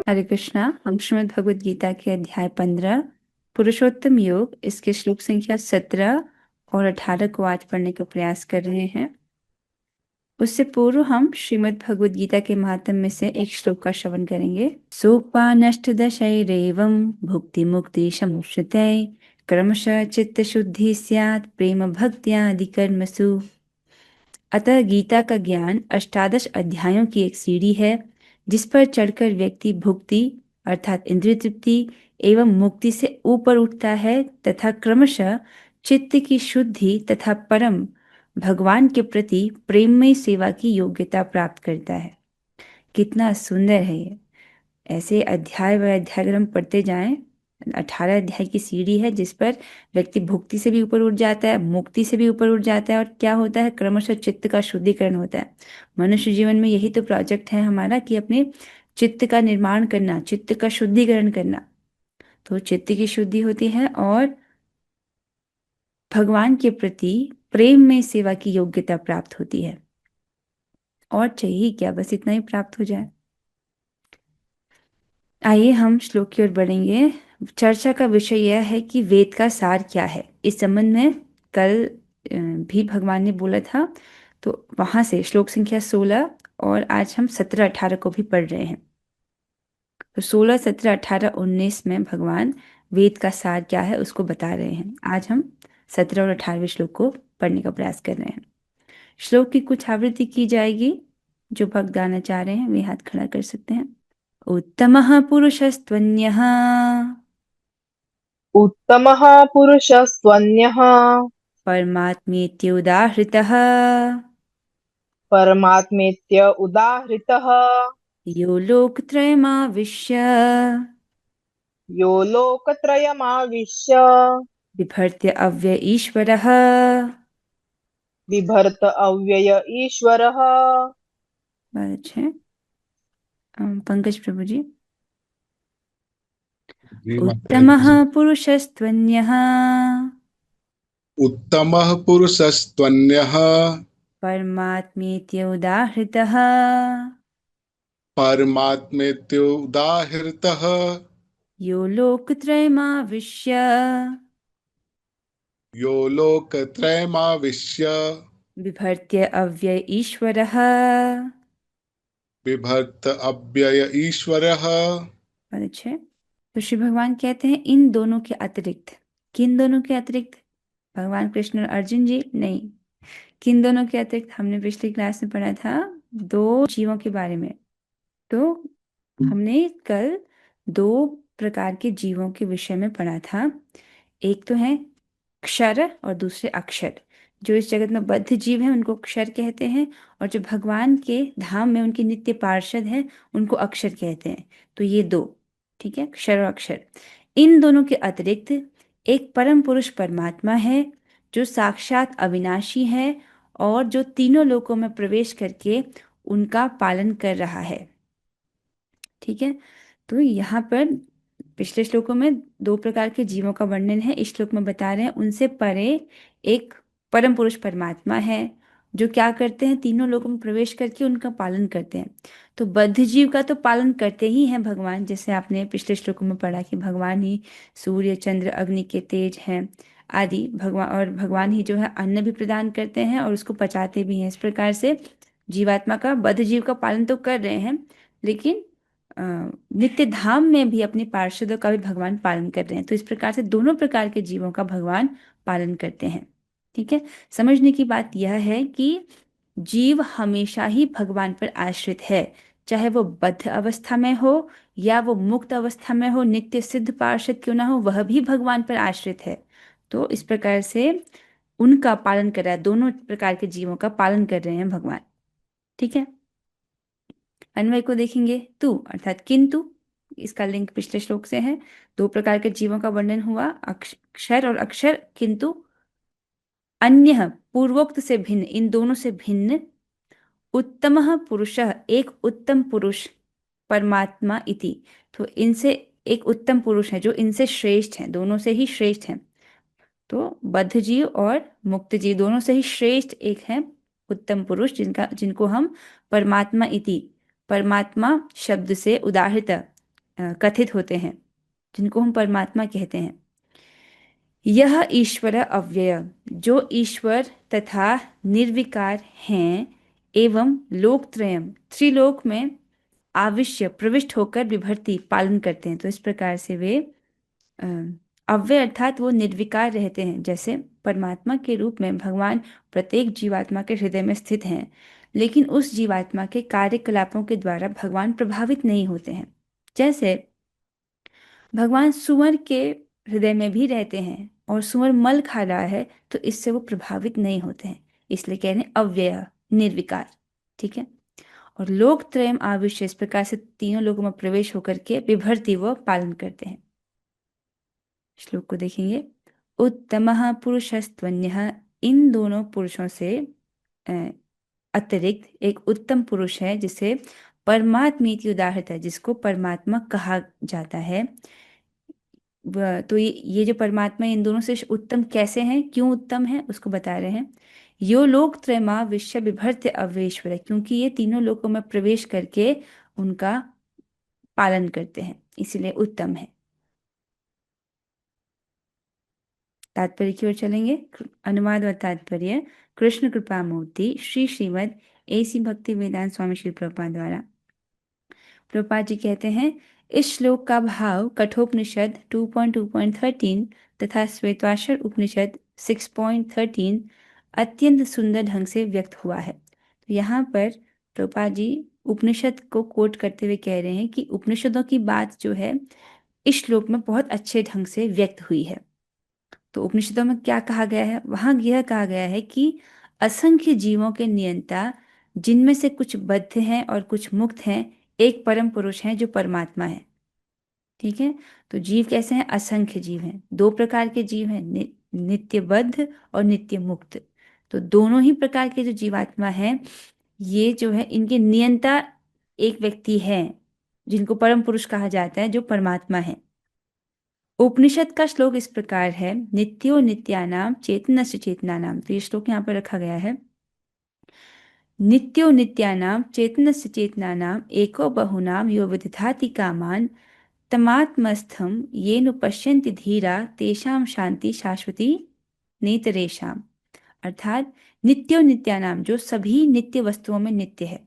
हरे कृष्णा। हम श्रीमद् भगवद गीता के अध्याय 15 पुरुषोत्तम योग इसके श्लोक संख्या 17 और 18 को आज पढ़ने का प्रयास कर रहे हैं। उससे पूर्व हम श्रीमद् भगवद गीता के महात्म्य में से एक श्लोक का श्रवण करेंगे। सोपानष्टदशैरेवं भुक्ति मुक्ति समुच्यते क्रमशः चित्त शुद्धि स्यात् प्रेम भक्त्यादि कर्मसु। अतः गीता का ज्ञान अष्टादश अध्यायों की एक सीढ़ी है जिस पर चढ़कर व्यक्ति भुक्ति अर्थात इंद्रिय तृप्ति एवं मुक्ति से ऊपर उठता है तथा क्रमशः चित्त की शुद्धि तथा परम भगवान के प्रति प्रेममय सेवा की योग्यता प्राप्त करता है। कितना सुंदर है ये। ऐसे अध्याय व अध्याय अगर हम पढ़ते जाएं, 18 अध्याय की सीढ़ी है जिस पर व्यक्ति भुक्ति से भी ऊपर उठ जाता है, मुक्ति से भी ऊपर उठ जाता है और क्या होता है, क्रमशः चित्त का शुद्धिकरण होता है। मनुष्य जीवन में यही तो प्रोजेक्ट है हमारा कि अपने चित्त का निर्माण करना, चित्त का शुद्धिकरण करना। तो चित्त की शुद्धि होती है और भगवान के प्रति प्रेम में सेवा की योग्यता प्राप्त होती है। और चाहिए क्या, बस इतना ही प्राप्त हो जाए। आइए हम श्लोक की ओर बढ़ेंगे। चर्चा का विषय यह है कि वेद का सार क्या है। इस संबंध में कल भी भगवान ने बोला था, तो वहां से श्लोक संख्या 16 और आज हम 17 18 को भी पढ़ रहे हैं। तो 16 17 18 19 में भगवान वेद का सार क्या है उसको बता रहे हैं। आज हम 17 और 18वें श्लोक को पढ़ने का प्रयास कर रहे हैं। श्लोक की कुछ आवृत्ति की जाएगी। जो भक्त गाना चाह रहे हैं वे हाथ खड़ा कर सकते हैं। उत्तमः पुरुषस्त्वन्यः उत्तमः पुरुषस्त्वन्यः परमात्मेत्युदाहृतः परमात्मेत्य उदाहृतः यो लोकत्रयमाविश्य यो लोकत्रयमाविश्य बिभर्त्य अव्यय ईश्वरः। बिभर्त अव्यय ईश्वरः। बहुत अच्छे। पंकज प्रभु जी। जी माताजी उत्तमः जी। पुरुषस्त्वन्यः उत्तमः पुरुषस्त्वन्यः परमात्मेत्युदाहृतः परमात्मेत्युदाहृतः यो लोकत्रयमाविश्य यो लोकत्रयमाविश्य बिभर्त्य अव्यय ईश्वरः। बिभर्त अव्यय ईश्वरः। बहुत अच्छे। तो श्री भगवान कहते हैं इन दोनों के अतिरिक्त। किन दोनों के अतिरिक्त? भगवान कृष्ण और अर्जुन जी नहीं। किन दोनों के अतिरिक्त? हमने पिछली क्लास में पढ़ा था दो जीवों के बारे में। तो हमने कल दो प्रकार के जीवों के विषय में पढ़ा था। एक तो है क्षर और दूसरे अक्षर। जो इस जगत में बद्ध जीव हैं उनको क्षर कहते हैं और जो भगवान के धाम में उनके नित्य पार्षद हैं उनको अक्षर कहते हैं। तो ये दो, ठीक है, क्षर और अक्षर। इन दोनों के अतिरिक्त एक परम पुरुष परमात्मा है जो साक्षात अविनाशी है और जो तीनों लोकों में प्रवेश करके उनका पालन कर रहा है। ठीक है। तो यहाँ पर पिछले श्लोकों में दो प्रकार के जीवों का वर्णन है, इस श्लोक में बता रहे हैं उनसे परे एक परम पुरुष परमात्मा है जो क्या करते हैं, तीनों लोकों में प्रवेश करके उनका पालन करते हैं। तो बद्ध जीव का तो पालन करते ही हैं भगवान, जैसे आपने पिछले श्लोकों में पढ़ा कि भगवान ही सूर्य चंद्र अग्नि के तेज हैं आदि। भगवान और भगवान ही जो है अन्न भी प्रदान करते हैं और उसको पचाते भी हैं। इस प्रकार से जीवात्मा का, बद्ध जीव का पालन तो कर रहे हैं, लेकिन नित्य धाम में भी अपने पार्षदों का भी भगवान पालन कर रहे हैं। तो इस प्रकार से दोनों प्रकार के जीवों का भगवान पालन करते हैं। ठीक है। समझने की बात यह है कि जीव हमेशा ही भगवान पर आश्रित है, चाहे वो बद्ध अवस्था में हो या वो मुक्त अवस्था में हो, नित्य सिद्ध पार्षद क्यों ना हो, वह भी भगवान पर आश्रित है। तो इस प्रकार से उनका पालन कर रहा है, दोनों प्रकार के जीवों का पालन कर रहे हैं भगवान। ठीक है। अन्वय को देखेंगे। तू अर्थात किंतु, इसका लिंक पिछले श्लोक से है। दो प्रकार के जीवों का वर्णन हुआ, क्षर और अक्षर। किंतु अन्य, पूर्वोक्त से भिन्न, इन दोनों से भिन्न, उत्तमः पुरुषः, एक उत्तम पुरुष, परमात्मा इति। तो इनसे एक उत्तम पुरुष है जो इनसे श्रेष्ठ है, दोनों से ही श्रेष्ठ है। तो बद्ध जीव और मुक्त जीव दोनों से ही श्रेष्ठ एक है उत्तम पुरुष, जिनको हम परमात्मा इति, परमात्मा शब्द से उदाहृत, कथित होते हैं, जिनको हम परमात्मा कहते हैं। यह ईश्वर अव्यय, जो ईश्वर तथा निर्विकार हैं, एवं लोकत्रयम, त्रिलोक में आविश्य प्रविष्ट होकर विभर्ति पालन करते हैं। तो इस प्रकार से वे अ, अव्यय अर्थात वो निर्विकार रहते हैं। जैसे परमात्मा के रूप में भगवान प्रत्येक जीवात्मा के हृदय में स्थित हैं, लेकिन उस जीवात्मा के कार्यकलापों के द्वारा भगवान प्रभावित नहीं होते हैं। जैसे भगवान सुअर के हृदय में भी रहते हैं और सुअर मल खा रहा है तो इससे वो प्रभावित नहीं होते हैं, इसलिए कह रहे हैं अव्यय, निर्विकार। ठीक है। और लोक त्रयम आविश्य, इस प्रकार से तीनों लोगों में प्रवेश होकर के विभर्ति व पालन करते हैं। श्लोक को देखेंगे। उत्तमः पुरुषस्त्वन्यः, इन दोनों पुरुषों से अ, अतिरिक्त एक उत्तम पुरुष है जिसे परमात्मेति उदाहृत है, जिसको परमात्मा कहा जाता है। तो ये जो परमात्मा इन दोनों से उत्तम कैसे हैं, क्यों उत्तम है, उसको बता रहे हैं। यो लोक त्रयमा विश्व बिभर्त्य अव्यश्वर है, क्योंकि ये तीनों लोकों में प्रवेश करके उनका पालन करते हैं, इसीलिए उत्तम है। तात्पर्य की ओर चलेंगे। अनुवाद और तात्पर्य। कृष्ण कृपा मूर्ति श्री श्रीमद एसी भक्ति वेदांत स्वामी श्री प्रभुपाद द्वारा। प्रभुपाद जी कहते हैं, इस श्लोक का भाव कठोपनिषद 2.2.13 तथा श्वेताक्षर उपनिषद 6.13 अत्यंत सुंदर ढंग से व्यक्त हुआ है। तो यहाँ पर प्रभुपाद जी उपनिषद को कोट करते हुए कह रहे हैं कि उपनिषदों की बात जो है इस श्लोक में बहुत अच्छे ढंग से व्यक्त हुई है। तो उपनिषदों में क्या कहा गया है, वहां यह कहा गया है कि असंख्य जीवों के नियंता, जिनमें से कुछ बद्ध हैं और कुछ मुक्त हैं, एक परम पुरुष हैं जो परमात्मा है। ठीक है। तो जीव कैसे हैं, असंख्य जीव हैं, दो प्रकार के जीव हैं, नित्य बद्ध और नित्य मुक्त। तो दोनों ही प्रकार के जो जीवात्मा हैं, ये जो है इनके नियंता एक व्यक्ति है जिनको परम पुरुष कहा जाता है, जो परमात्मा है। उपनिषद का श्लोक इस प्रकार है, नित्यो नित्यानाम चेतनस्य चेतनानाम। तो ये श्लोक यहाँ पर रखा गया है। नित्यो नित्यानाम चेतनस्य चेतनानाम एको बहुनाम यो विदधाति कामान तमात्मस्थम येनु पश्यन्ति धीरा तेषाम शांति शाश्वती नेतरेषाम। अर्थात नित्यो नित्यानाम, जो सभी नित्य वस्तुओं में नित्य है।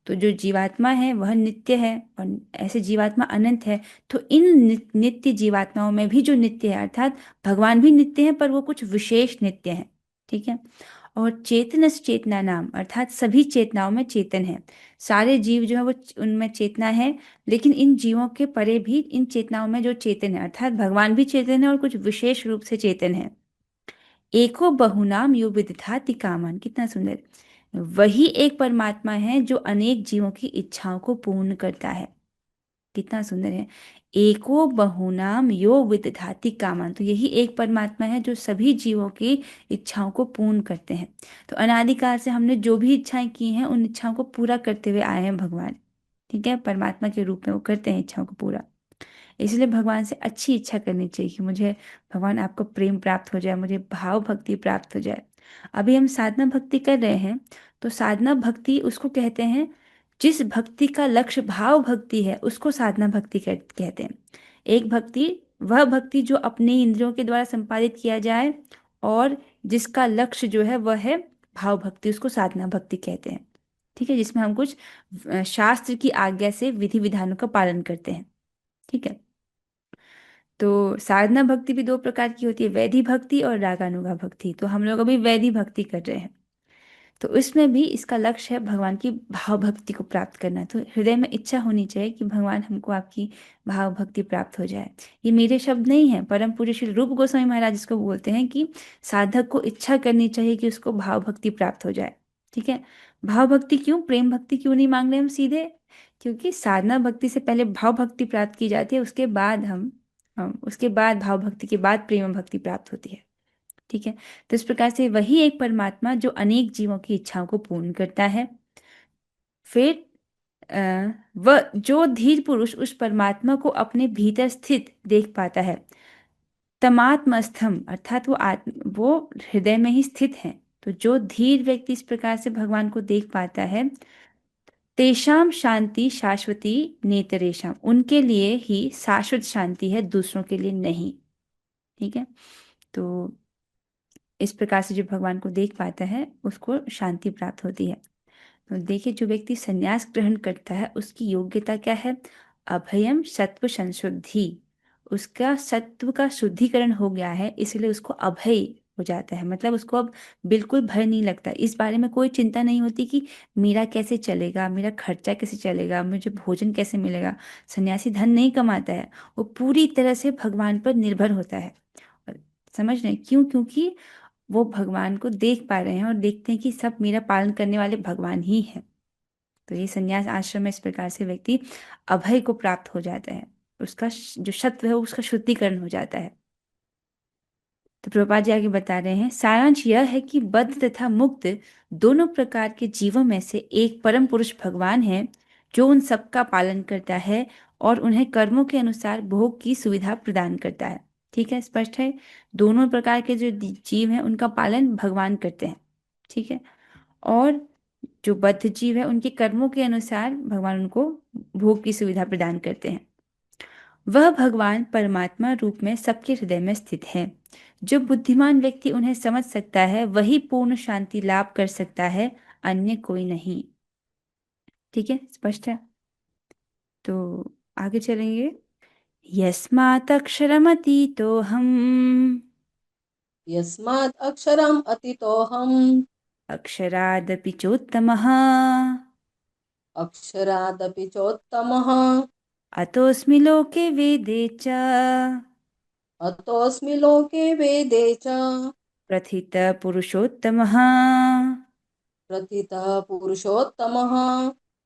तो जो जीवात्मा है वह नित्य है और ऐसे जीवात्मा अनंत है। तो इन नित्य जीवात्माओं में भी जो नित्य है, अर्थात भगवान भी नित्य है पर वो कुछ विशेष नित्य है। ठीक है। और चेतनस चेतना नाम, अर्थात सभी चेतनाओं में चेतन है। सारे जीव जो है वो उनमें चेतना है, लेकिन इन जीवों के परे भी इन चेतनाओं में जो चेतन है, अर्थात भगवान भी चेतन है और कुछ विशेष रूप से चेतन है। एको बहुनाम यो विदधाति कामन, कितना सुंदर। वही एक परमात्मा है जो अनेक जीवों की इच्छाओं को पूर्ण करता है। कितना सुंदर है। एको बहुनाम यो विदधाति कामन, तो यही एक परमात्मा है जो सभी जीवों की इच्छाओं को पूर्ण करते हैं। तो अनादिकाल से हमने जो भी इच्छाएं की हैं उन इच्छाओं को पूरा करते हुए आए हैं भगवान। ठीक है। परमात्मा के रूप में वो करते हैं इच्छाओं को पूरा। इसलिए भगवान से अच्छी इच्छा करनी चाहिए कि मुझे भगवान आपको प्रेम प्राप्त हो जाए, मुझे भाव भक्ति प्राप्त हो जाए। अभी हम साधना भक्ति कर रहे हैं, तो साधना भक्ति उसको कहते हैं जिस भक्ति का लक्ष्य भाव भक्ति है, उसको साधना भक्ति कहते हैं। एक भक्ति वह भक्ति जो अपने इंद्रियों के द्वारा संपादित किया जाए और जिसका लक्ष्य जो है वह है भाव भक्ति, उसको साधना भक्ति कहते हैं। ठीक है। जिसमें हम कुछ शास्त्र की आज्ञा से विधि विधानों का पालन करते हैं। ठीक है। तो साधना भक्ति भी दो प्रकार की होती है, वैधि भक्ति और रागानुगा भक्ति। तो हम लोग अभी वैधि भक्ति कर रहे हैं। तो इसमें भी इसका लक्ष्य है भगवान की भाव भक्ति को प्राप्त करना। तो हृदय में इच्छा होनी चाहिए कि भगवान हमको आपकी भाव भक्ति प्राप्त हो जाए। ये मेरे शब्द नहीं है, परम पूज्य श्री रूप गोस्वामी महाराज इसको बोलते हैं कि साधक को इच्छा करनी चाहिए कि उसको भाव भक्ति प्राप्त हो जाए। ठीक है। भाव भक्ति क्यों, प्रेम भक्ति क्यों नहीं मांग रहे हम सीधे, क्योंकि साधना भक्ति से पहले भाव भक्ति प्राप्त की जाती है, उसके बाद उसके बाद भाव भक्ति के बाद प्रेम भक्ति प्राप्त होती है। ठीक है। तो इस प्रकार से वही एक परमात्मा जो अनेक जीवों की इच्छाओं को पूर्ण करता है। फिर वह जो धीर पुरुष उस परमात्मा को अपने भीतर स्थित देख पाता है, तमात्मस्थम, अर्थात वो हृदय में ही स्थित है। तो जो धीर व्यक्ति इस प्रकार से भगवान को देख पाता है, तेषाम शांति शाश्वती नेतरेशम, उनके लिए ही शाश्वत शांति है, दूसरों के लिए नहीं। ठीक है। तो इस प्रकार से जो भगवान को देख पाता है उसको शांति प्राप्त होती है। तो देखिए, जो व्यक्ति संन्यास ग्रहण करता है उसकी योग्यता क्या है? अभयम सत्व संशुद्धि, उसका सत्व का शुद्धिकरण हो गया है, इसलिए उसको अभय हो जाता है। मतलब उसको अब बिल्कुल भय नहीं लगता, इस बारे में कोई चिंता नहीं होती कि मेरा कैसे चलेगा, मेरा खर्चा कैसे चलेगा, मुझे भोजन कैसे मिलेगा। सन्यासी धन नहीं कमाता है, वो पूरी तरह से भगवान पर निर्भर होता है। और समझ रहे हैं क्यों? क्योंकि वो भगवान को देख पा रहे हैं और देखते हैं कि सब मेरा पालन करने वाले भगवान ही हैं। तो ये संन्यास आश्रम में इस प्रकार से व्यक्ति अभय को प्राप्त हो जाता है, उसका जो सत्व है उसका शुद्धिकरण हो जाता है। तो प्रभुपाद जी आगे बता रहे हैं, सारांश यह है कि बद्ध तथा मुक्त दोनों प्रकार के जीवों में से एक परम पुरुष भगवान है, जो उन सबका पालन करता है और उन्हें कर्मों के अनुसार भोग की सुविधा प्रदान करता है। ठीक है, स्पष्ट है। दोनों प्रकार के जो जीव हैं उनका पालन भगवान करते हैं। ठीक है। और जो बद्ध जीव है उनके कर्मों के अनुसार भगवान उनको भोग की सुविधा प्रदान करते हैं। वह भगवान परमात्मा रूप में सबके हृदय में स्थित है। जो बुद्धिमान व्यक्ति उन्हें समझ सकता है वही पूर्ण शांति लाभ कर सकता है, अन्य कोई नहीं। ठीक है, स्पष्ट है। तो आगे चलेंगे। यस्मात् अक्षरमतीतो हम, यस्मात् अक्षरम् अतीतोऽहम् अक्षरादपि चोत्तमः, अक्षरादपि चोत्तमः, अतोऽस्मि लोके वेदे च अतोऽस्मि लोके वेदे च प्रथित पुरुषोत्तमः। प्रथितः पुरुषोत्तमः।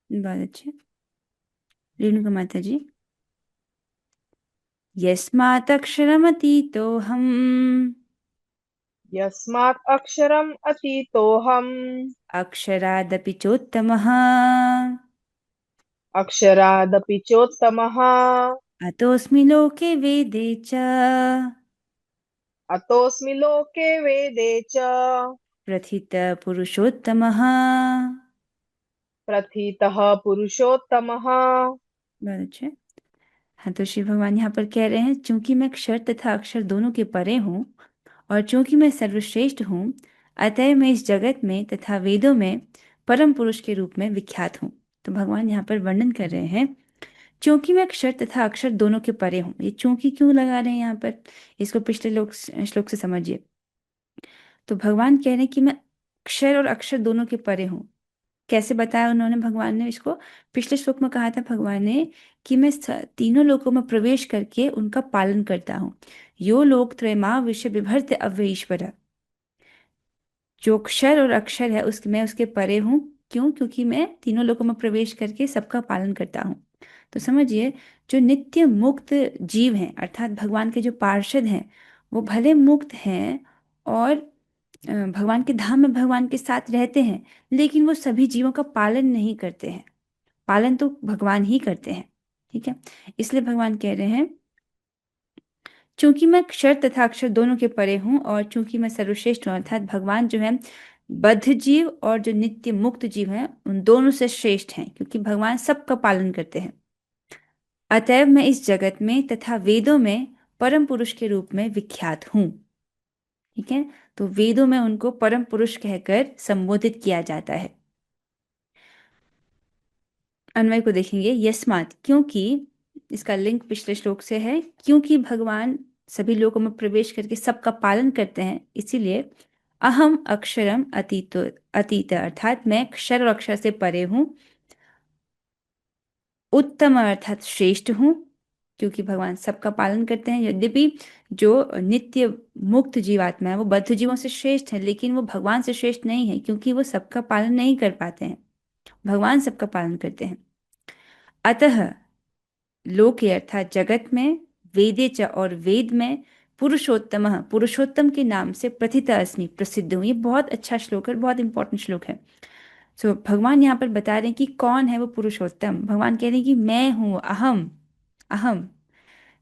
बहुत अच्छे। रेणुका माता जी। यस्मात् अक्षरमतीतोऽहम्, यस्मात् अक्षरम् अतीतोऽहम् अक्षरादपि चोत्तमः, अक्षरादपि चोत्तमः, अतोऽस्मि लोके वेदे च अतोऽस्मि लोके वेदे च प्रथित पुरुषोत्तमः। प्रथितः पुरुषोत्तमः। बहुत अच्छे। हाँ, तो शिव भगवान यहाँ पर कह रहे हैं, चूंकि मैं क्षर तथा अक्षर दोनों के परे हूँ और चूंकि मैं सर्वश्रेष्ठ हूँ, अतः मैं इस जगत में तथा वेदों में परम पुरुष के रूप में विख्यात हूँ। तो भगवान यहाँ पर वर्णन कर रहे हैं, चूंकि मैं अक्षर तथा अक्षर दोनों के परे हूँ। ये चूंकि क्यों लगा रहे हैं यहाँ पर, इसको पिछले श्लोक से समझिए। तो भगवान कह रहे हैं कि मैं अक्षर और अक्षर दोनों के परे हूँ। कैसे बताया उन्होंने? भगवान ने इसको पिछले श्लोक में कहा था भगवान ने कि मैं तीनों लोकों में प्रवेश करके उनका पालन करता हूँ। यो लोक त्रयमा विश्व विभर्त अव्यय ईश्वर, जो अक्षर और अक्षर है उसके मैं उसके परे हूँ। क्यों? क्योंकि मैं तीनों लोकों में प्रवेश करके सबका पालन करता हूँ। तो समझिए, जो नित्य मुक्त जीव हैं अर्थात भगवान के जो पार्षद हैं, वो भले मुक्त हैं और भगवान के धाम में भगवान के साथ रहते हैं, लेकिन वो सभी जीवों का पालन नहीं करते हैं। पालन तो भगवान ही करते हैं। ठीक है। इसलिए भगवान कह रहे हैं, चूंकि मैं क्षर तथा अक्षर दोनों के परे हूँ और चूंकि मैं सर्वश्रेष्ठ हूँ, अर्थात भगवान जो है बद्ध जीव और जो नित्य मुक्त जीव हैं उन दोनों से श्रेष्ठ हैं, क्योंकि भगवान सबका पालन करते हैं। अतएव मैं इस जगत में तथा वेदों में परम पुरुष के रूप में विख्यात हूँ। ठीक है। तो वेदों में उनको परम पुरुष कहकर संबोधित किया जाता है। अन्वय को देखेंगे, यस्मात्, क्योंकि, इसका लिंक पिछले श्लोक से है, क्योंकि भगवान सभी लोगों में प्रवेश करके सबका पालन करते हैं, इसीलिए अहम अक्षरम अतीत, अतीत अर्थात मैं अक्षर और अक्षर से परे हूँ, उत्तम अर्थात श्रेष्ठ हूँ, क्योंकि भगवान सबका पालन करते हैं। यद्यपि जो नित्य मुक्त जीवात्मा है वो बद्ध जीवों से श्रेष्ठ है, लेकिन वो भगवान से श्रेष्ठ नहीं है, क्योंकि वो सबका पालन नहीं कर पाते हैं, भगवान सबका पालन करते हैं। अतः लोके अर्थात जगत में, वेदे च और वेद में, पुरुषोत्तम पुरुषोत्तम के नाम से प्रथित अस्मि प्रसिद्ध हूँ। ये बहुत अच्छा श्लोक है, बहुत इंपॉर्टेंट श्लोक है। सो भगवान यहाँ पर बता रहे हैं कि कौन है वो पुरुषोत्तम। भगवान कह रहे हैं कि मैं हूँ, अहम, अहम।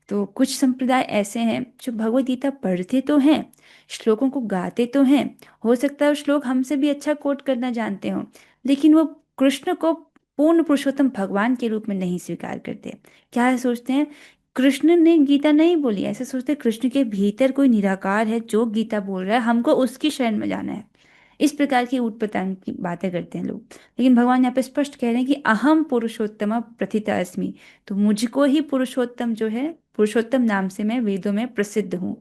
तो कुछ संप्रदाय ऐसे हैं जो भगवत गीता पढ़ते तो हैं, श्लोकों को गाते तो हैं, हो सकता है वो श्लोक हमसे भी अच्छा कोट करना जानते हो, लेकिन वो कृष्ण को पूर्ण पुरुषोत्तम भगवान के रूप में नहीं स्वीकार करते। क्या सोचते हैं, कृष्ण ने गीता नहीं बोली, ऐसे सोचते हैं कृष्ण के भीतर कोई निराकार है जो गीता बोल रहा है, हमको उसकी शरण में जाना है। इस प्रकार की ऊट पटांग की बातें करते हैं लोग। लेकिन भगवान यहाँ पे स्पष्ट कह रहे हैं कि अहम पुरुषोत्तम प्रथिता अस्मि, तो मुझको ही पुरुषोत्तम जो है, पुरुषोत्तम नाम से मैं वेदों में प्रसिद्ध हूँ,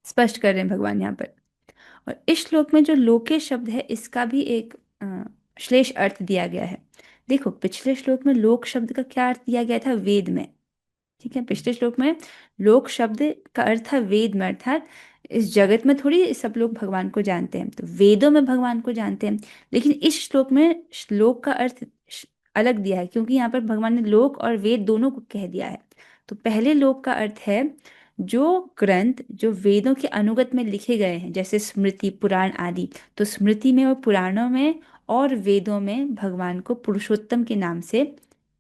स्पष्ट कर रहे हैं भगवान यहाँ पर। और इस श्लोक में जो लोके शब्द है इसका भी एक श्लेष अर्थ दिया गया है। देखो पिछले श्लोक में लोक शब्द का क्या अर्थ दिया गया था, वेद में। ठीक है, पिछले श्लोक में लोक शब्द का अर्थ था वेद में, अर्थात इस जगत में थोड़ी सब लोग भगवान को जानते हैं, तो वेदों में भगवान को जानते हैं। लेकिन इस श्लोक में श्लोक का अर्थ अलग दिया है, क्योंकि यहाँ पर भगवान ने लोक और वेद दोनों को कह दिया है। तो पहले लोक का अर्थ है जो ग्रंथ जो वेदों के अनुगत में लिखे गए हैं, जैसे स्मृति पुराण आदि। तो स्मृति में और पुराणों में और वेदों में भगवान को पुरुषोत्तम के नाम से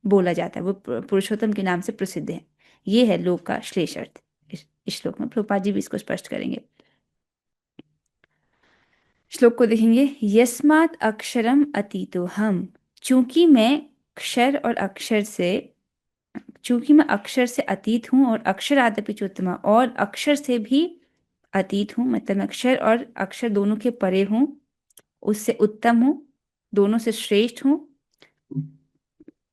बोला जाता है, वो पुरुषोत्तम के नाम से प्रसिद्ध है। ये है लोक का श्लेष अर्थ। इस श्लोक में प्रभुपाद जी भी इसको स्पष्ट करेंगे। श्लोक को देखेंगे, यस्मात् अक्षरम अतीतो हम, चूंकि मैं अक्षर और अक्षर से, चूंकि मैं अक्षर से अतीत हूँ और अक्षरादपि चोत्तमा, और अक्षर से भी अतीत हूँ, मतलब मैं अक्षर और अक्षर दोनों के परे हूँ, उससे उत्तम हूँ, दोनों से श्रेष्ठ हूँ।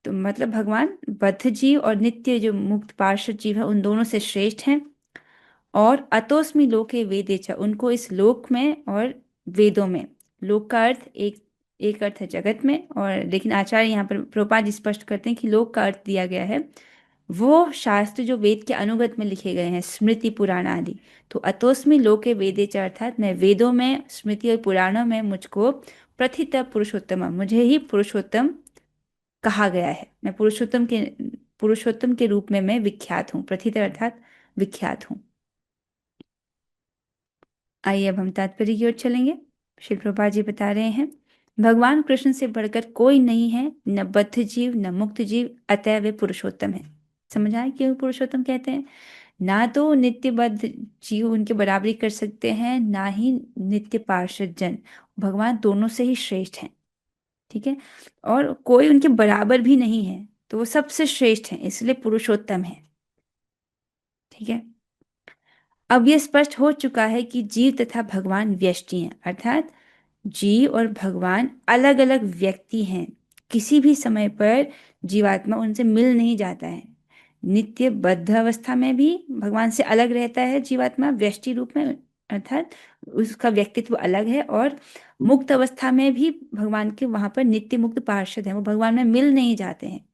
तो मतलब भगवान बद्ध जीव और नित्य जो मुक्त पार्षद जीव है उन दोनों से श्रेष्ठ हैं। और अतोस्मि लोके वेदे च, उनको इस लोक में और वेदों में, लोक का अर्थ एक अर्थ है जगत में, और लेकिन आचार्य यहाँ पर प्रभुपाद जी स्पष्ट करते हैं कि लोक का अर्थ दिया गया है वो शास्त्र जो वेद के अनुगत में लिखे गए हैं, स्मृति पुराण आदि। तो अतोस्मि लोके वेदे च, अर्थात मैं वेदों में स्मृति और पुराणों में मुझको प्रथित पुरुषोत्तम, मुझे ही पुरुषोत्तम कहा गया है। मैं पुरुषोत्तम के रूप में मैं विख्यात हूँ, प्रथित अर्थात विख्यात हूँ। आइए अब हम तात्पर्य की ओर चलेंगे। श्री प्रभुपाद जी बता रहे हैं, भगवान कृष्ण से बढ़कर कोई नहीं है, न बद्ध जीव न मुक्त जीव, अतः वे पुरुषोत्तम है। समझ आए क्यों पुरुषोत्तम कहते हैं? ना तो नित्य बद्ध जीव उनके बराबरी कर सकते हैं, ना ही नित्य पार्षद जन, भगवान दोनों से ही श्रेष्ठ हैं। ठीक है, और कोई उनके बराबर भी नहीं है, तो वो सबसे श्रेष्ठ हैं, इसलिए पुरुषोत्तम है। ठीक है, अब यह स्पष्ट हो चुका है कि जीव तथा भगवान व्यष्टि हैं, अर्थात जीव और भगवान अलग अलग व्यक्ति हैं। किसी भी समय पर जीवात्मा उनसे मिल नहीं जाता है। नित्य बद्ध अवस्था में भी भगवान से अलग रहता है जीवात्मा व्यष्टि रूप में, अर्थात उसका व्यक्तित्व अलग है। और मुक्त अवस्था में भी भगवान के वहां पर नित्य मुक्त पार्षद हैं, वो भगवान में मिल नहीं जाते हैं।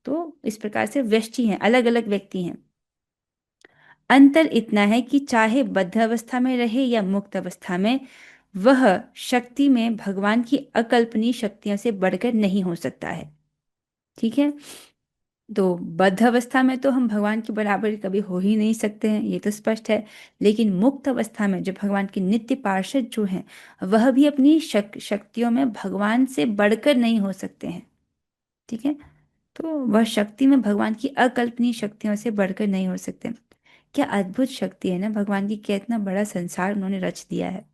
तो इस प्रकार से व्यष्टि हैं, अलग अलग व्यक्ति हैं। अंतर इतना है कि चाहे बद्ध अवस्था में रहे या मुक्त अवस्था में, वह शक्ति में भगवान की अकल्पनीय शक्तियों से बढ़कर नहीं हो सकता है। ठीक है, तो बद्ध अवस्था में तो हम भगवान के बराबर कभी हो ही नहीं सकते हैं, ये तो स्पष्ट है। लेकिन मुक्त अवस्था में जो भगवान के नित्य पार्षद जो हैं, वह भी अपनी शक्तियों में भगवान से बढ़कर नहीं हो सकते हैं। ठीक है, तो वह शक्ति में भगवान की अकल्पनीय शक्तियों से बढ़कर नहीं हो सकते। क्या अद्भुत शक्ति है ना भगवान की, कितना बड़ा संसार उन्होंने रच दिया है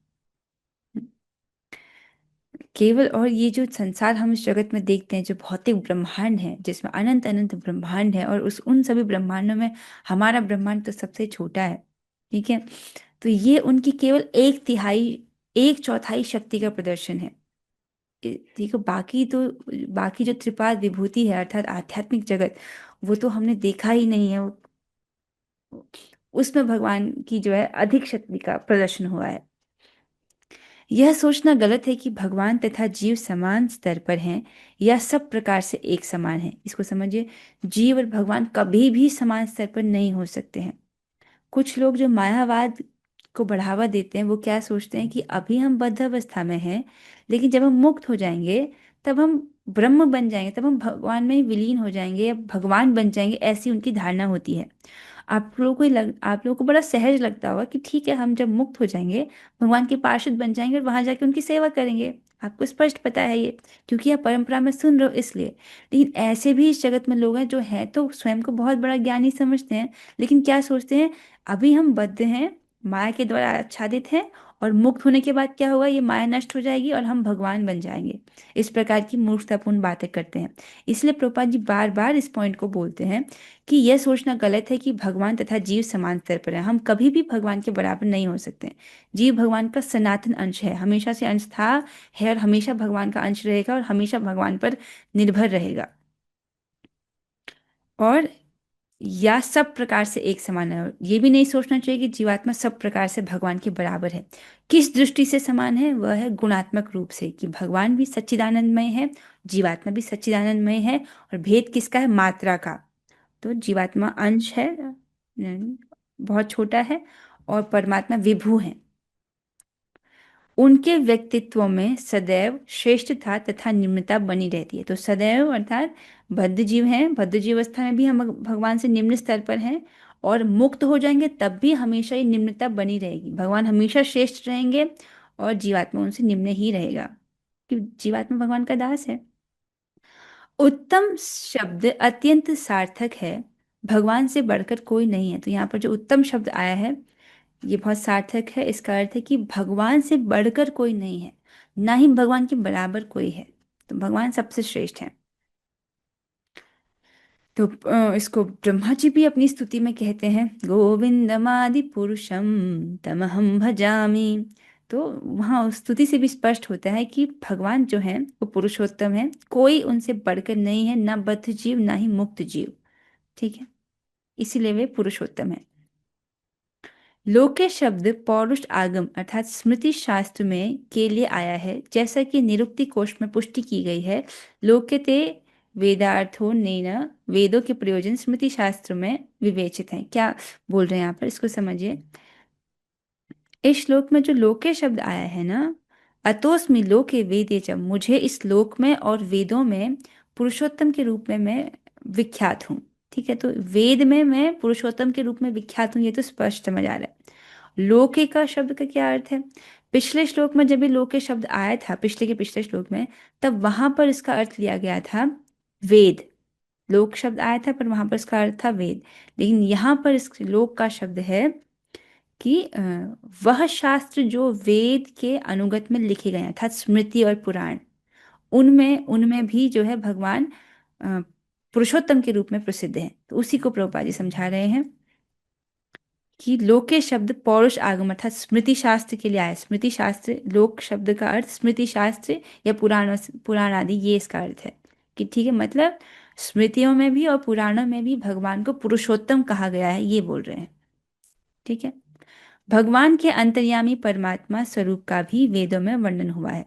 केवल। और ये जो संसार हम इस जगत में देखते हैं, जो भौतिक ब्रह्मांड है जिसमें अनंत अनंत ब्रह्मांड है, और उस उन सभी ब्रह्मांडों में हमारा ब्रह्मांड तो सबसे छोटा है। ठीक है, तो ये उनकी केवल एक तिहाई, एक चौथाई शक्ति का प्रदर्शन है। ठीक है, बाकी जो त्रिपाद विभूति है अर्थात आध्यात्मिक जगत, वो तो हमने देखा ही नहीं है। उसमें भगवान की जो है अधिक शक्ति का प्रदर्शन हुआ है। यह सोचना गलत है कि भगवान तथा जीव समान स्तर पर हैं या सब प्रकार से एक समान हैं। इसको समझिए, जीव और भगवान कभी भी समान स्तर पर नहीं हो सकते हैं। कुछ लोग जो मायावाद को बढ़ावा देते हैं, वो क्या सोचते हैं कि अभी हम बद्ध अवस्था में हैं, लेकिन जब हम मुक्त हो जाएंगे तब हम ब्रह्म बन जाएंगे, तब हम भगवान में ही विलीन हो जाएंगे या भगवान बन जाएंगे, ऐसी उनकी धारणा होती है। आप लोगों को बड़ा सहज लगता होगा कि ठीक है, हम जब मुक्त हो जाएंगे भगवान के पार्षद बन जाएंगे और वहां जाके उनकी सेवा करेंगे। आपको स्पष्ट पता है ये, क्योंकि आप परंपरा में सुन रहे हो इसलिए। लेकिन ऐसे भी इस जगत में लोग हैं जो हैं तो स्वयं को बहुत बड़ा ज्ञानी समझते हैं, लेकिन क्या सोचते हैं, अभी हम बद्ध हैं, माया के द्वारा आच्छादित हैं, और मुक्त होने के बाद क्या होगा, ये माया नष्ट हो जाएगी और हम भगवान बन जाएंगे। इस प्रकार की मूर्खतापूर्ण बातें करते हैं। इसलिए प्रभुपाद जी बार बार इस पॉइंट को बोलते हैं कि यह सोचना गलत है कि भगवान तथा जीव समान स्तर पर है। हम कभी भी भगवान के बराबर नहीं हो सकते। जीव भगवान का सनातन अंश है, हमेशा से अंश था, है और हमेशा भगवान का अंश रहेगा और हमेशा भगवान पर निर्भर रहेगा। और या सब प्रकार से एक समान है। ये भी नहीं सोचना चाहिए कि जीवात्मा सब प्रकार से भगवान के बराबर है। किस दृष्टि से समान है, वह है गुणात्मक रूप से, कि भगवान भी सच्चिदानंदमय है, जीवात्मा भी सच्चिदानंदमय है। और भेद किसका है, मात्रा का। तो जीवात्मा अंश है, बहुत छोटा है, और परमात्मा विभु है। उनके व्यक्तित्व में सदैव श्रेष्ठता तथा निम्नता बनी रहती है। तो सदैव अर्थात बद्ध जीव हैं, बद्ध जीव अवस्था में भी हम भगवान से निम्न स्तर पर हैं, और मुक्त हो जाएंगे तब भी हमेशा ये निम्नता बनी रहेगी। भगवान हमेशा श्रेष्ठ रहेंगे और जीवात्मा उनसे निम्न ही रहेगा, क्योंकि जीवात्मा भगवान का दास है। उत्तम शब्द अत्यंत सार्थक है, भगवान से बढ़कर कोई नहीं है। तो यहाँ पर जो उत्तम शब्द आया है ये बहुत सार्थक है। इसका अर्थ है कि भगवान से बढ़कर कोई नहीं है, ना ही भगवान के बराबर कोई है। तो भगवान सबसे श्रेष्ठ है। तो इसको ब्रह्मा जी भी अपनी स्तुति में कहते हैं, गोविंदमादि पुरुषम तमहम भजामि। तो वहाँ उस स्तुति से भी स्पष्ट होता है कि भगवान जो है वो पुरुषोत्तम है, कोई उनसे बढ़कर नहीं है, ना बद्ध जीव ना ही मुक्त जीव। ठीक है, इसीलिए वे पुरुषोत्तम है। लोके शब्द पौरुष आगम अर्थात स्मृति शास्त्र में के लिए आया है, जैसा कि निरुक्ति कोश में पुष्टि की गई है। लोके ते वेदार्थो नेन, वेदों के प्रयोजन स्मृति शास्त्र में विवेचित हैं। क्या बोल रहे हैं यहाँ पर, इसको समझिए। इस श्लोक में जो लोके शब्द आया है ना, अतोस्मि लोके वेदे च, मुझे इस लोक में और वेदों में पुरुषोत्तम के रूप में मैं विख्यात हूँ। ठीक है, तो वेद में मैं पुरुषोत्तम के रूप में विख्यात हूँ, ये तो स्पष्ट समझ आ रहा है। लोके का शब्द का क्या अर्थ है, पिछले श्लोक में जब ये लोके शब्द आया था, पिछले के पिछले श्लोक में, तब वहां पर इसका अर्थ लिया गया था वेद। लोक शब्द आया था पर वहां पर इसका अर्थ था वेद। लेकिन यहाँ पर इस लोक का शब्द है कि वह शास्त्र जो वेद के अनुगत में लिखे गए हैं, अर्थात स्मृति और पुराण, उनमें उनमें भी जो है भगवान अ, पुरुषोत्तम के रूप में प्रसिद्ध है। तो उसी को प्रभुपाद जी समझा रहे हैं कि लोके शब्द पौरुष आगम अर्थात स्मृति शास्त्र के लिए आया। स्मृति शास्त्र, लोक शब्द का अर्थ स्मृति शास्त्र या पुराण, पुराण आदि, ये इसका अर्थ है कि ठीक है, मतलब स्मृतियों में भी और पुराणों में भी भगवान को पुरुषोत्तम कहा गया है, ये बोल रहे हैं। ठीक है, भगवान के अंतर्यामी परमात्मा स्वरूप का भी वेदों में वर्णन हुआ है।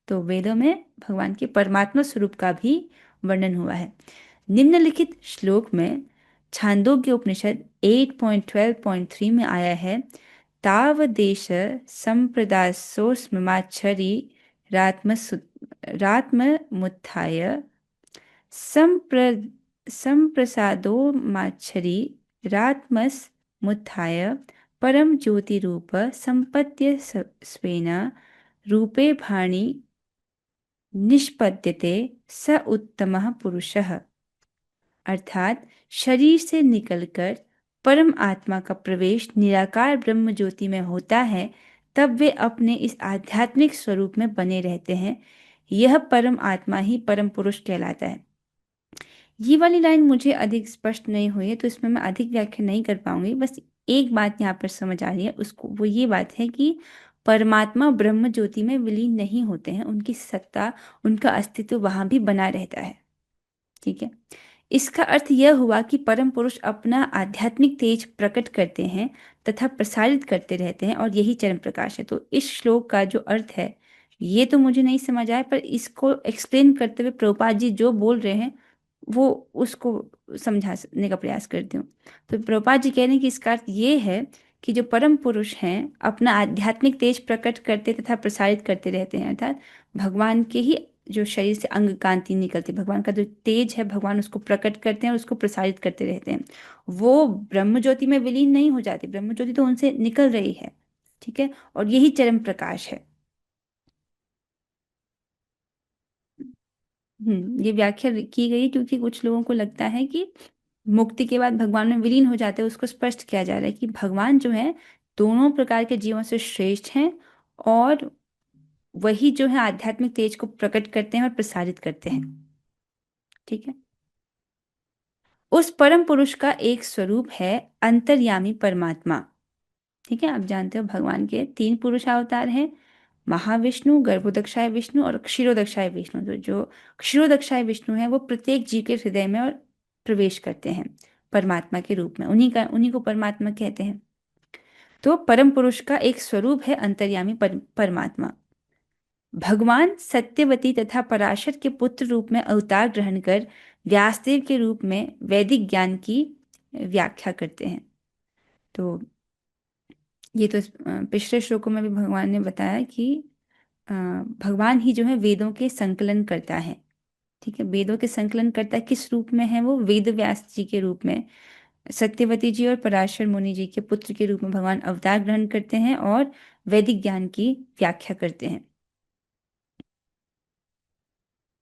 तो वेदों में भगवान के परमात्मा स्वरूप का भी वर्णन हुआ है। निम्नलिखित श्लोक में छांदोग्य उपनिषद 8.12.3 में आया है, तावदेश संप्रदासोस्ममाच्छरी रात्ममुत्थाय संप्र संप्रसादो माच्छरी रात्मसमुत्थाय परम ज्योति रूप संपद्य स्वेन रूपे भाणि निष्पद्यते स उत्तमः पुरुषः। अर्थात शरीर से निकलकर परम आत्मा का प्रवेश निराकार ब्रह्म ज्योति में होता है, तब वे अपने इस आध्यात्मिक स्वरूप में बने रहते हैं। यह परम आत्मा ही परम पुरुष कहलाता है। ये वाली लाइन मुझे अधिक स्पष्ट नहीं हुई है, तो इसमें मैं अधिक व्याख्या नहीं कर पाऊंगी। बस एक बात यहाँ पर समझ आ रही है उसको, वो ये बात है कि परमात्मा ब्रह्म ज्योति में विलीन नहीं होते हैं, उनकी सत्ता, उनका अस्तित्व वहां भी बना रहता है। ठीक है, इसका अर्थ यह हुआ कि परम पुरुष अपना आध्यात्मिक तेज प्रकट करते हैं तथा प्रसारित करते रहते हैं, और यही चरम प्रकाश है। तो इस श्लोक का जो अर्थ है ये तो मुझे नहीं समझ आया, पर इसको एक्सप्लेन करते हुए प्रभुपाद जी जो बोल रहे हैं वो उसको समझाने का प्रयास करती हूँ। तो प्रभुपाद जी कह रहे हैं कि इसका अर्थ ये है कि जो परम पुरुष हैं अपना आध्यात्मिक तेज प्रकट करते तथा प्रसारित करते रहते हैं, अर्थात भगवान के ही जो शरीर से अंग कांति निकलती, भगवान का जो तेज है, भगवान उसको प्रकट करते हैं और उसको प्रसारित करते रहते हैं। वो ब्रह्म ज्योति में विलीन नहीं हो जाती, ब्रह्म ज्योति तो उनसे निकल रही है। ठीक है, और यही चरम प्रकाश है। ये व्याख्या की गई क्योंकि कुछ लोगों को लगता है कि मुक्ति के बाद भगवान में विलीन हो जाते हैं। उसको स्पष्ट किया जा रहा है कि भगवान जो है दोनों प्रकार के जीवों से श्रेष्ठ हैं, और वही जो है आध्यात्मिक तेज को प्रकट करते हैं और प्रसारित करते हैं। ठीक है। उस परम पुरुष का एक स्वरूप है अंतर्यामी परमात्मा। ठीक है, आप जानते हो भगवान के 3 पुरुष अवतार हैं, महाविष्णु, गर्भोदक्षाय विष्णु और क्षीरोदक्षाय विष्णु। तो जो क्षीरोदक्षाय विष्णु है वो प्रत्येक जीव के हृदय में और प्रवेश करते हैं परमात्मा के रूप में, उन्हीं को परमात्मा कहते हैं। तो परम पुरुष का एक स्वरूप है अंतर्यामी परमात्मा। भगवान सत्यवती तथा पराशर के पुत्र रूप में अवतार ग्रहण कर व्यासदेव के रूप में वैदिक ज्ञान की व्याख्या करते हैं। तो ये तो पिछले श्लोकों में भी भगवान ने बताया कि भगवान ही जो है वेदों के संकलन करता है। ठीक है, वेदों के संकलन करता किस रूप में है? वो वेद व्यास जी के रूप में, सत्यवती जी और पराशर मुनि जी के पुत्र के रूप में भगवान अवतार ग्रहण करते हैं और वैदिक ज्ञान की व्याख्या करते हैं।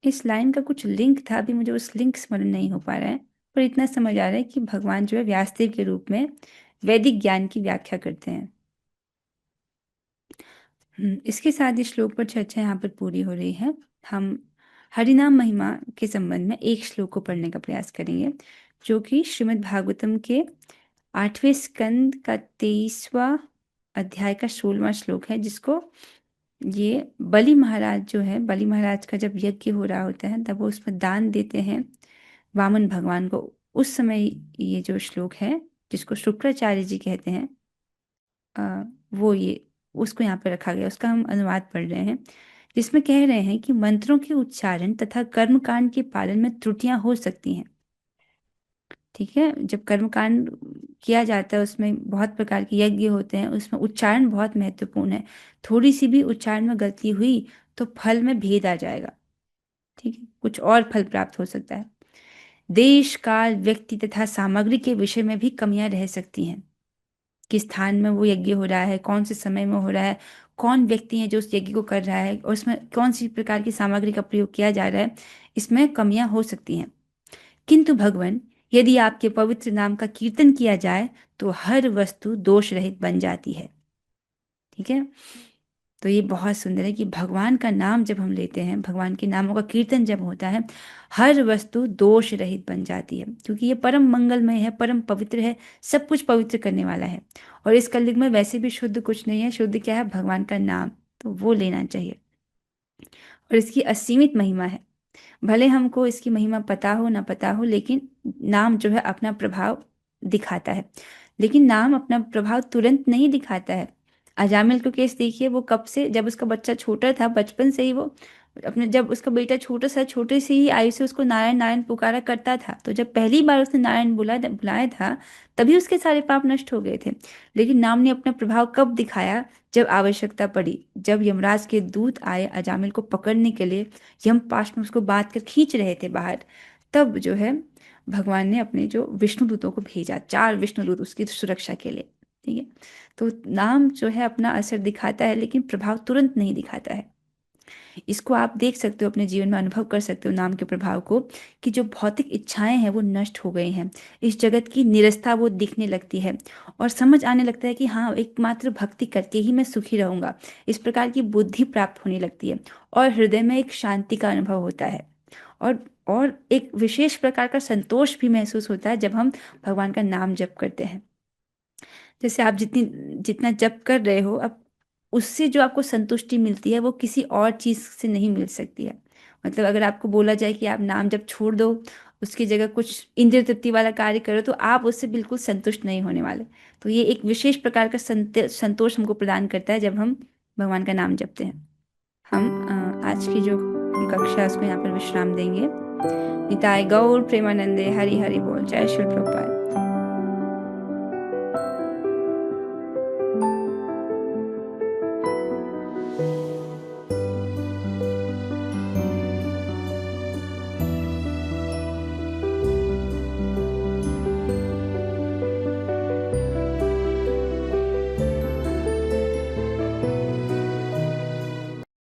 इस लाइन का कुछ लिंक था, अभी मुझे उस लिंक स्मरण नहीं हो पा रहा है, पर इतना समझ आ रहा है कि भगवान जो है व्यासदेव के रूप में वैदिक ज्ञान की व्याख्या करते हैं। इसके साथ इस श्लोक पर चर्चा यहाँ पर पूरी हो रही है। हम हरिनाम महिमा के संबंध में एक श्लोक को पढ़ने का प्रयास करेंगे, जो कि श्रीमद् भागवतम के 8वें स्कंद का 23वां अध्याय का 16वां श्लोक है, जिसको ये बलि महाराज जो है, बलि महाराज का जब यज्ञ हो रहा होता है तब वो उसमें दान देते हैं वामन भगवान को। उस समय ये जो श्लोक है, जिसको शुक्राचार्य जी कहते हैं, वो ये उसको यहाँ पर रखा गया, उसका हम अनुवाद पढ़ रहे हैं, जिसमें कह रहे हैं कि मंत्रों के उच्चारण तथा कर्मकांड के पालन में त्रुटियां हो सकती हैं। ठीक है, जब कर्मकांड किया जाता है उसमें बहुत प्रकार के यज्ञ होते हैं, उसमें उच्चारण बहुत महत्वपूर्ण है। थोड़ी सी भी उच्चारण में गलती हुई तो फल में भेद आ जाएगा। ठीक है, कुछ और फल प्राप्त हो सकता है। देश, काल, व्यक्ति तथा सामग्री के विषय में भी कमियां रह सकती हैं। किस स्थान में वो यज्ञ हो रहा है, कौन से समय में हो रहा है, कौन व्यक्ति है जो उस यज्ञ को कर रहा है, और उसमें कौन सी प्रकार की सामग्री का प्रयोग किया जा रहा है, इसमें कमियां हो सकती हैं। किंतु भगवान, यदि आपके पवित्र नाम का कीर्तन किया जाए तो हर वस्तु दोष रहित बन जाती है। ठीक है, तो ये बहुत सुंदर है कि भगवान का नाम जब हम लेते हैं, भगवान के नामों का कीर्तन जब होता है, हर वस्तु दोष रहित बन जाती है, क्योंकि ये परम मंगलमय है, परम पवित्र है, सब कुछ पवित्र करने वाला है। और इस कलयुग में वैसे भी शुद्ध कुछ नहीं है, शुद्ध क्या है? भगवान का नाम, तो वो लेना चाहिए। और इसकी असीमित महिमा है। भले हमको इसकी महिमा पता हो ना पता हो, लेकिन नाम जो है अपना प्रभाव दिखाता है। लेकिन नाम अपना प्रभाव तुरंत नहीं दिखाता है। अजामिल को केस देखिए, वो कब से, जब उसका बच्चा छोटा था, बचपन से ही वो अपने, जब उसका बेटा छोटा सा, छोटे से ही आयु से उसको नारायण नारायण पुकारा करता था, तो जब पहली बार उसने नारायण बुलाया था, तभी उसके सारे पाप नष्ट हो गए थे। लेकिन नाम ने अपना प्रभाव कब दिखाया? जब आवश्यकता पड़ी, जब यमराज के दूत आए अजामिल को पकड़ने के लिए, यमपाश में उसको बांध कर खींच रहे थे बाहर, तब जो है भगवान ने अपने जो विष्णु दूतों को भेजा, 4 विष्णु दूत उसकी सुरक्षा के लिए। ठीक है, तो नाम जो है अपना असर दिखाता है, लेकिन प्रभाव तुरंत नहीं दिखाता है। इसको आप देख सकते हो, अपने जीवन में अनुभव कर सकते हो नाम के प्रभाव को, कि जो भौतिक इच्छाएं हैं वो नष्ट हो गई हैं, इस जगत की निरस्ता वो दिखने लगती है, और समझ आने लगता है कि हाँ, एकमात्र भक्ति करके ही मैं सुखी रहूंगा। इस प्रकार की बुद्धि प्राप्त होने लगती है, और हृदय में एक शांति का अनुभव होता है, और एक विशेष प्रकार का संतोष भी महसूस होता है जब हम भगवान का नाम जप करते हैं। जैसे आप जितना जप कर रहे हो, अब उससे जो आपको संतुष्टि मिलती है वो किसी और चीज से नहीं मिल सकती है। मतलब अगर आपको बोला जाए कि आप नाम जप छोड़ दो, उसकी जगह कुछ इंद्रिय तृप्ति वाला कार्य करो, तो आप उससे बिल्कुल संतुष्ट नहीं होने वाले। तो ये एक विशेष प्रकार का संतोष हमको प्रदान करता है जब हम भगवान का नाम जपते हैं। हम आज की जो कक्षा है उसको यहाँ पर विश्राम देंगे। निताय गौर प्रेमानंदे, हरि हरि बोल। जय श्री प्रभुपाद।